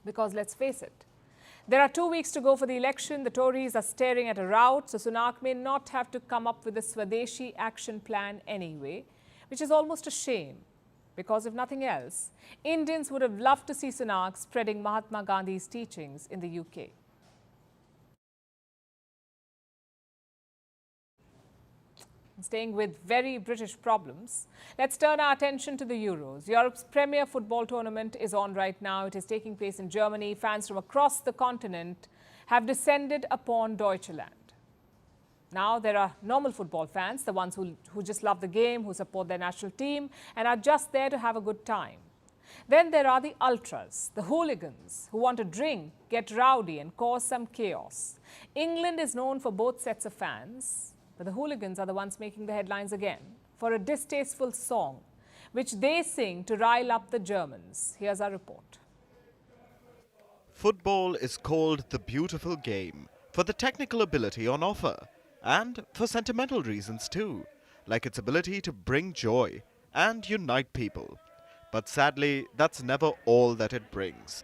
Because let's face it, there are 2 weeks to go for the election. The Tories are staring at a rout, so Sunak may not have to come up with a Swadeshi action plan anyway, which is almost a shame. Because if nothing else, Indians would have loved to see Sunak spreading Mahatma Gandhi's teachings in the UK. Staying with very British problems, let's turn our attention to the Euros. Europe's premier football tournament is on right now. It is taking place in Germany. Fans from across the continent have descended upon Deutschland. Now there are normal football fans, the ones who just love the game, who support their national team and are just there to have a good time. Then there are the ultras, the hooligans, who want to drink, get rowdy and cause some chaos. England is known for both sets of fans, but the hooligans are the ones making the headlines again for a distasteful song, which they sing to rile up the Germans. Here's our report. Football is called the beautiful game for the technical ability on offer, and for sentimental reasons too, like its ability to bring joy and unite people. But sadly, that's never all that it brings.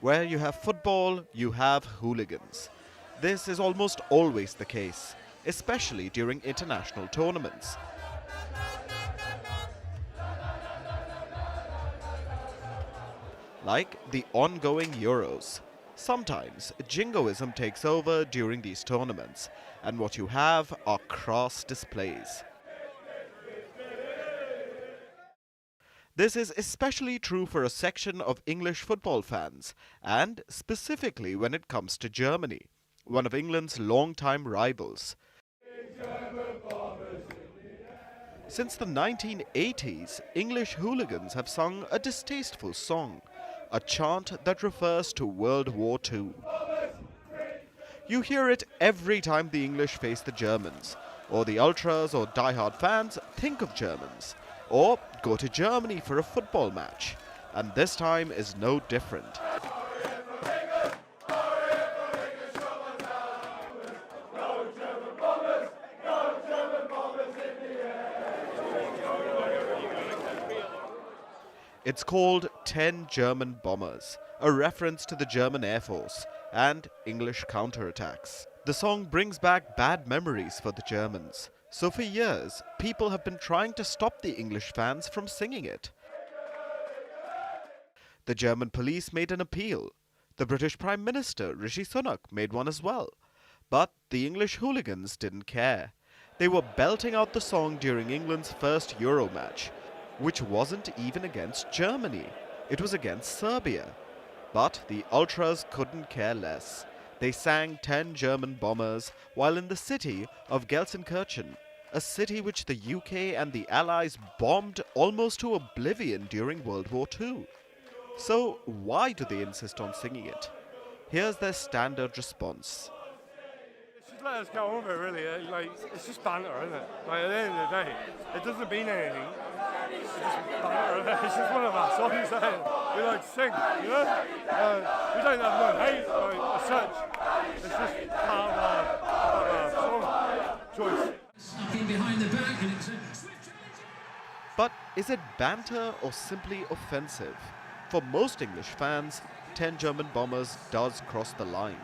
Where you have football, you have hooligans. This is almost always the case, especially during international tournaments. Like the ongoing Euros. Sometimes jingoism takes over during these tournaments, and what you have are crass displays. This is especially true for a section of English football fans, and specifically when it comes to Germany, one of England's long-time rivals. Since the 1980s, English hooligans have sung a distasteful song, a chant that refers to World War II. You hear it every time the English face the Germans, or the ultras or die-hard fans think of Germans, or go to Germany for a football match, and this time is no different. It's called 10 German Bombers, a reference to the German Air Force and English counterattacks. The song brings back bad memories for the Germans, so for years, people have been trying to stop the English fans from singing it. The German police made an appeal. The British Prime Minister, Rishi Sonaks, made one as well. But the English hooligans didn't care. They were belting out the song during England's first Euro match, which wasn't even against Germany. It was against Serbia. But the ultras couldn't care less. They sang 10 German bombers while in the city of Gelsenkirchen, a city which the UK and the Allies bombed almost to oblivion during World War II. So why do they insist on singing it? Here's their standard response. Just let us get on with it, really. Like, it's just banter, isn't it? Like, at the end of the day, it doesn't mean anything. It's just banter, isn't it? It's just one of our songs that we like to sing, you know? We don't have no hate, like, as such. It's just part of our song choice. Behind the back and But is it banter or simply offensive? For most English fans, 10 German bombers does cross the line.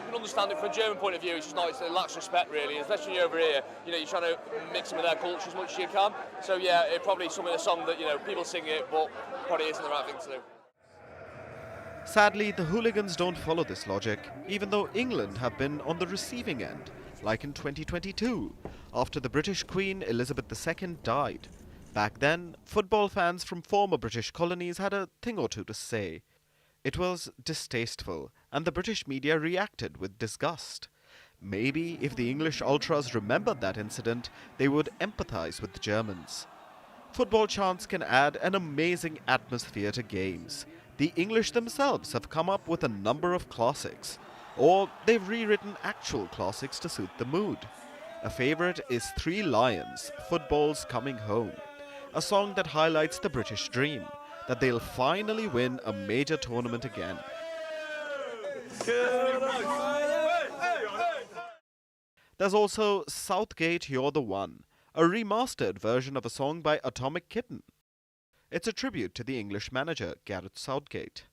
You can understand it from a German point of view. It's just nice, it lacks respect really, especially over here. You know, you're trying to mix in with their culture as much as you can. So yeah, it probably some of the song that, you know, people sing it, but probably isn't the right thing to do. Sadly, the hooligans don't follow this logic, even though England have been on the receiving end, like in 2022, after the British Queen Elizabeth II died. Back then, football fans from former British colonies had a thing or two to say. It was distasteful, and the British media reacted with disgust. Maybe if the English ultras remembered that incident, they would empathize with the Germans. Football chants can add an amazing atmosphere to games. The English themselves have come up with a number of classics, or they've rewritten actual classics to suit the mood. A favorite is Three Lions, Football's Coming Home, a song that highlights the British dream, that they'll finally win a major tournament again. There's also Southgate, You're the One, a remastered version of a song by Atomic Kitten. It's a tribute to the English manager, Gareth Southgate.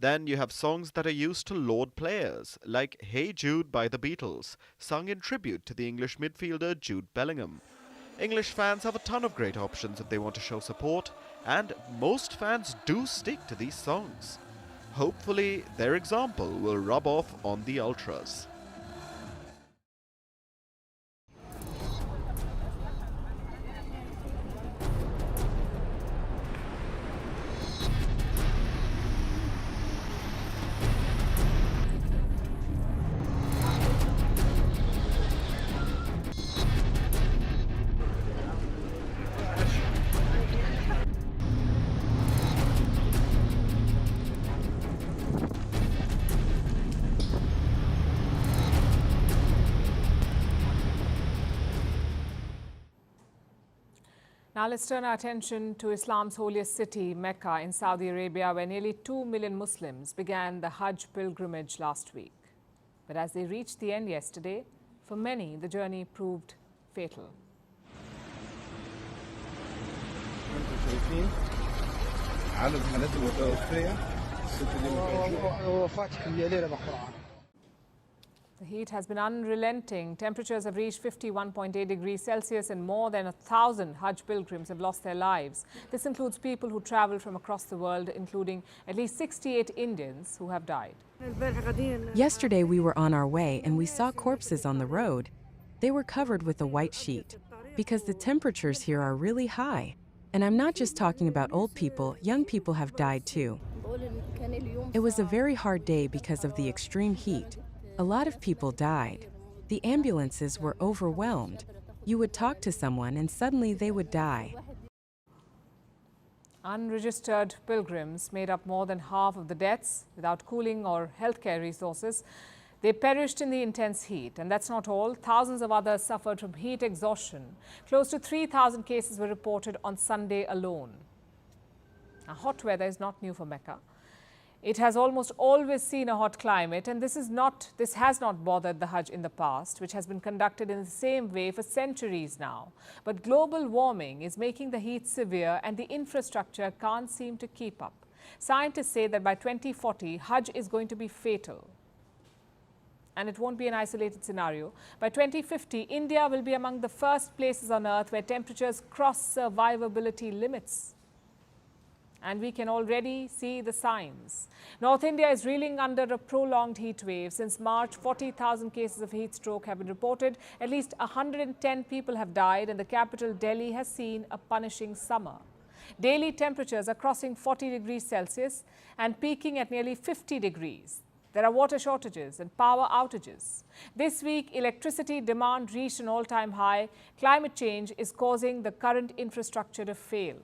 Then you have songs that are used to laud players, like Hey Jude by the Beatles, sung in tribute to the English midfielder Jude Bellingham. English fans have a ton of great options if they want to show support, and most fans do stick to these songs. Hopefully, their example will rub off on the ultras. Now let's turn our attention to Islam's holiest city, Mecca, in Saudi Arabia, where nearly 2 million Muslims began the Hajj pilgrimage last week. But as they reached the end yesterday, for many, the journey proved fatal. The heat has been unrelenting. Temperatures have reached 51.8 degrees Celsius and more than 1,000 Hajj pilgrims have lost their lives. This includes people who travel from across the world, including at least 68 Indians who have died. Yesterday we were on our way and we saw corpses on the road. They were covered with a white sheet because the temperatures here are really high. And I'm not just talking about old people, young people have died too. It was a very hard day because of the extreme heat. A lot of people died. The ambulances were overwhelmed. You would talk to someone and suddenly they would die. Unregistered pilgrims made up more than half of the deaths. Without cooling or healthcare resources, they perished in the intense heat. And that's not all. Thousands of others suffered from heat exhaustion. Close to 3,000 cases were reported on Sunday alone. Now, hot weather is not new for Mecca. It has almost always seen a hot climate, and this has not bothered the Hajj in the past, which has been conducted in the same way for centuries now. But global warming is making the heat severe, and the infrastructure can't seem to keep up. Scientists say that by 2040, Hajj is going to be fatal. And it won't be an isolated scenario. By 2050, India will be among the first places on earth where temperatures cross survivability limits. And we can already see the signs. North India is reeling under a prolonged heat wave. Since March, 40,000 cases of heat stroke have been reported. At least 110 people have died, and the capital, Delhi, has seen a punishing summer. Daily temperatures are crossing 40 degrees Celsius and peaking at nearly 50 degrees. There are water shortages and power outages. This week, electricity demand reached an all-time high. Climate change is causing the current infrastructure to fail.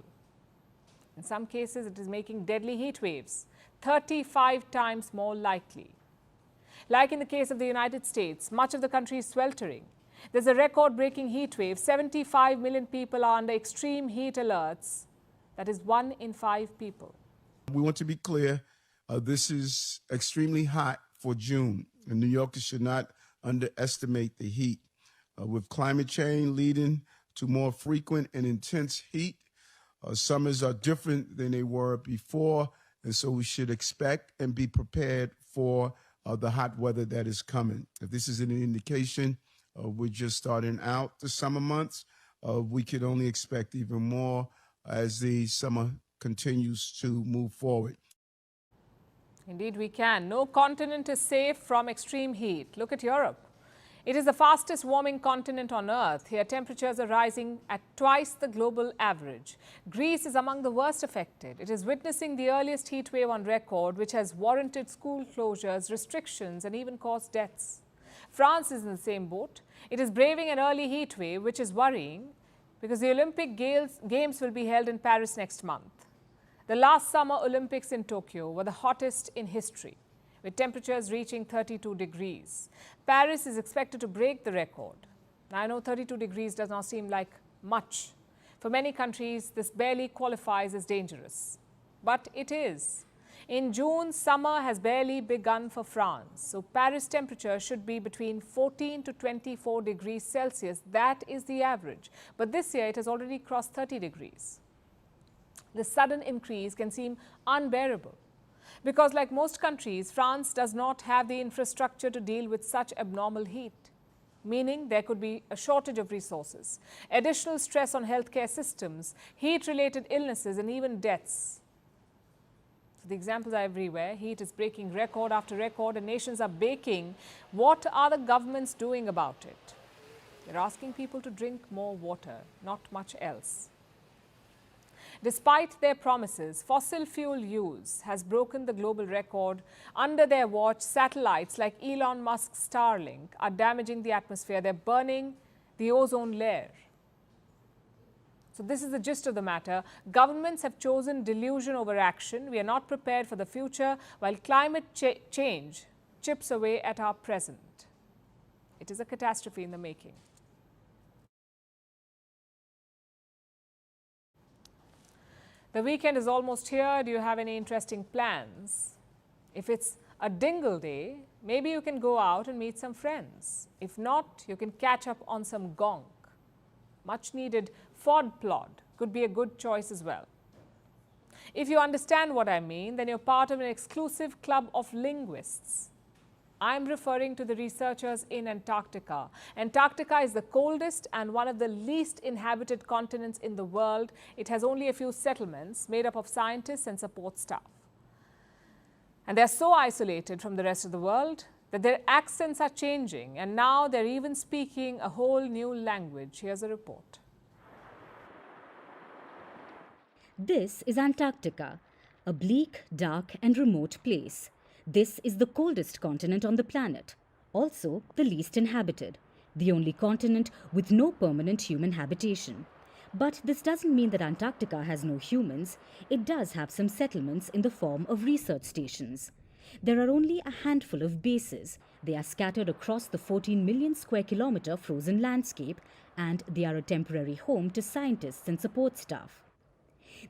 In some cases, it is making deadly heat waves 35 times more likely. Like in the case of the United States, much of the country is sweltering. There's a record-breaking heat wave. 75 million people are under extreme heat alerts. That is 1 in 5 people. We want to be clear, this is extremely hot for June, and New Yorkers should not underestimate the heat. With climate change leading to more frequent and intense heat, summers are different than they were before, and so we should expect and be prepared for the hot weather that is coming. If this is an indication, we're just starting out the summer months. We could only expect even more as the summer continues to move forward. Indeed, we can. No continent is safe from extreme heat. Look at Europe. It is the fastest warming continent on Earth. Here, temperatures are rising at twice the global average. Greece is among the worst affected. It is witnessing the earliest heat wave on record, which has warranted school closures, restrictions, and even caused deaths. France is in the same boat. It is braving an early heat wave, which is worrying because the Olympic Games will be held in Paris next month. The last Summer Olympics in Tokyo were the hottest in history, with temperatures reaching 32 degrees. Paris is expected to break the record. Now, I know 32 degrees does not seem like much. For many countries, this barely qualifies as dangerous. But it is. In June, summer has barely begun for France. So Paris temperature should be between 14 to 24 degrees Celsius. That is the average. But this year, it has already crossed 30 degrees. The sudden increase can seem unbearable. Because like most countries, France does not have the infrastructure to deal with such abnormal heat, meaning there could be a shortage of resources, additional stress on healthcare systems, heat-related illnesses, and even deaths. So the examples are everywhere. Heat is breaking record after record, and nations are baking. What are the governments doing about it? They're asking people to drink more water, not much else. Despite their promises, fossil fuel use has broken the global record. Under their watch, satellites like Elon Musk's Starlink are damaging the atmosphere. They're burning the ozone layer. So this is the gist of the matter. Governments have chosen delusion over action. We are not prepared for the future, while climate change chips away at our present. It is a catastrophe in the making. The weekend is almost here. Do you have any interesting plans? If it's a dingle day, maybe you can go out and meet some friends. If not, you can catch up on some gonk. Much needed fod plod could be a good choice as well. If you understand what I mean, then you're part of an exclusive club of linguists. I'm referring to the researchers in Antarctica. Antarctica is the coldest and one of the least inhabited continents in the world. It has only a few settlements made up of scientists and support staff. And they're so isolated from the rest of the world that their accents are changing, and now they're even speaking a whole new language. Here's a report. This is Antarctica, a bleak, dark and remote place. This is the coldest continent on the planet, also the least inhabited, the only continent with no permanent human habitation. But this doesn't mean that Antarctica has no humans. It does have some settlements in the form of research stations. There are only a handful of bases. They are scattered across the 14 million square kilometer frozen landscape, and they are a temporary home to scientists and support staff.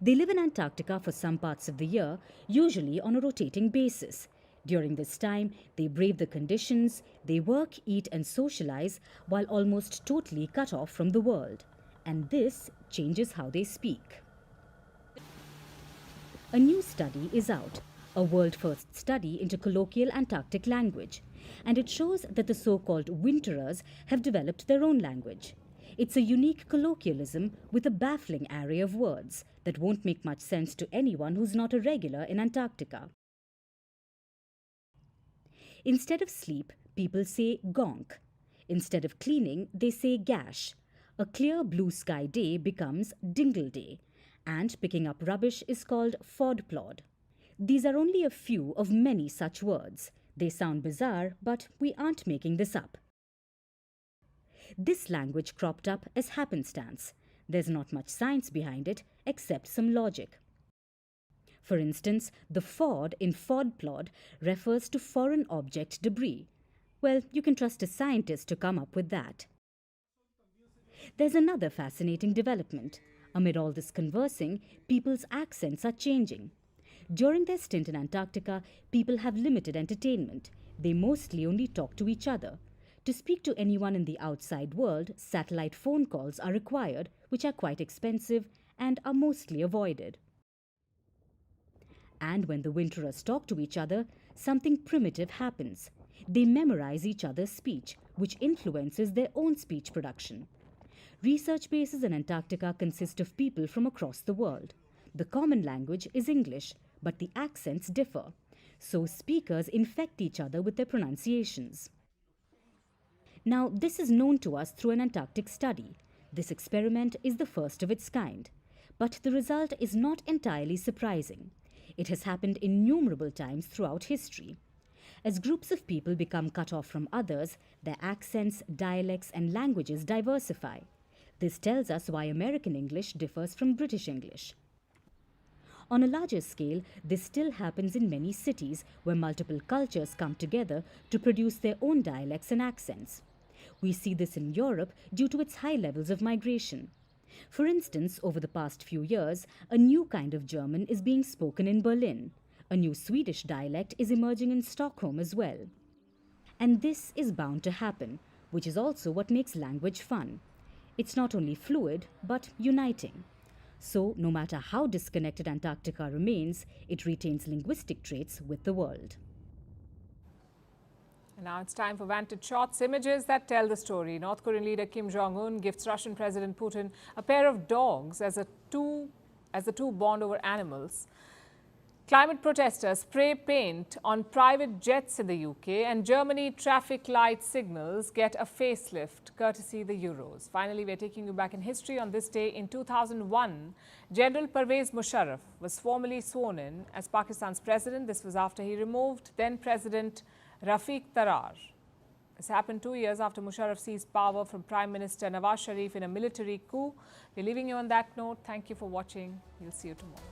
They live in Antarctica for some parts of the year, usually on a rotating basis. During this time, they brave the conditions, they work, eat and socialize while almost totally cut off from the world. And this changes how they speak. A new study is out, a world-first study into colloquial Antarctic language, and it shows that the so-called winterers have developed their own language. It's a unique colloquialism with a baffling array of words that won't make much sense to anyone who's not a regular in Antarctica. Instead of sleep, people say gonk. Instead of cleaning, they say gash. A clear blue sky day becomes dingle day, and picking up rubbish is called fod plod. These are only a few of many such words. They sound bizarre, but we aren't making this up. This language cropped up as happenstance. There's not much science behind it, except some logic. For instance, the FOD in FODPLOD refers to foreign object debris. Well, you can trust a scientist to come up with that. There's another fascinating development. Amid all this conversing, people's accents are changing. During their stint in Antarctica, people have limited entertainment. They mostly only talk to each other. To speak to anyone in the outside world, satellite phone calls are required, which are quite expensive and are mostly avoided. And when the winterers talk to each other, something primitive happens. They memorize each other's speech, which influences their own speech production. Research bases in Antarctica consist of people from across the world. The common language is English, but the accents differ. So speakers infect each other with their pronunciations. Now, this is known to us through an Antarctic study. This experiment is the first of its kind. But the result is not entirely surprising. It has happened innumerable times throughout history. As groups of people become cut off from others, their accents, dialects, and languages diversify. This tells us why American English differs from British English. On a larger scale, this still happens in many cities where multiple cultures come together to produce their own dialects and accents. We see this in Europe due to its high levels of migration. For instance, over the past few years, a new kind of German is being spoken in Berlin. A new Swedish dialect is emerging in Stockholm as well. And this is bound to happen, which is also what makes language fun. It's not only fluid, but uniting. So, no matter how disconnected Antarctica remains, it retains linguistic traits with the world. And now it's time for Vantage Shots, images that tell the story. North Korean leader Kim Jong-un gifts Russian President Putin a pair of dogs as the two bond over animals. Climate protesters spray paint on private jets in the UK, and Germany traffic light signals get a facelift, courtesy the Euros. Finally, we're taking you back in history. On this day in 2001, General Pervez Musharraf was formally sworn in as Pakistan's president. This was after he removed then President Rafiq Tarar. This happened 2 years after Musharraf seized power from Prime Minister Nawaz Sharif in a military coup. We're leaving you on that note. Thank you for watching. We'll see you tomorrow.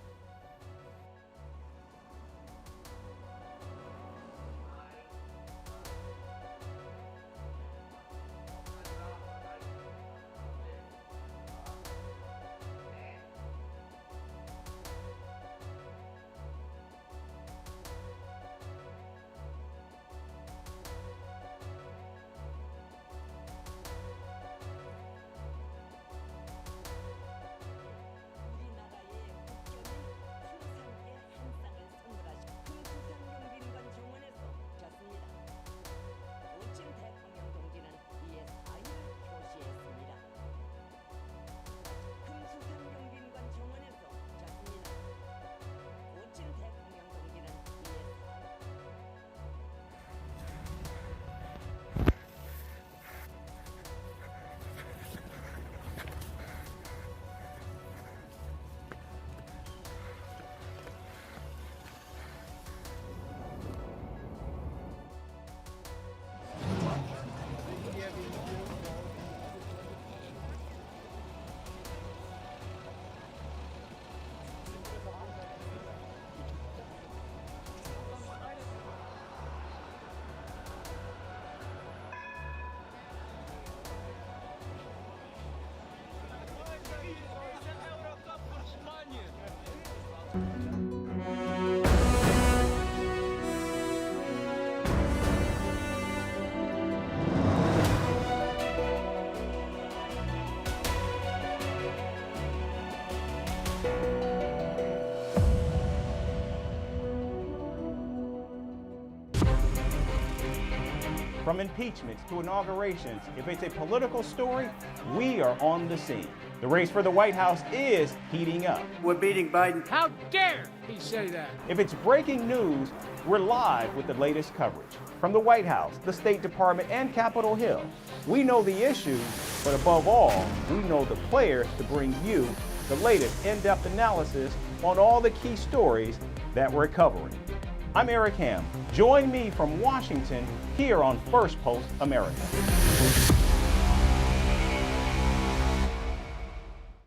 From impeachments to inaugurations, if it's a political story, we are on the scene. The race for the White House is heating up. We're beating Biden. How dare he say that? If it's breaking news, we're live with the latest coverage. From the White House, the State Department, and Capitol Hill, we know the issues, but above all, we know the players to bring you the latest in-depth analysis on all the key stories that we're covering. I'm Eric Ham. Join me from Washington here on Firstpost America.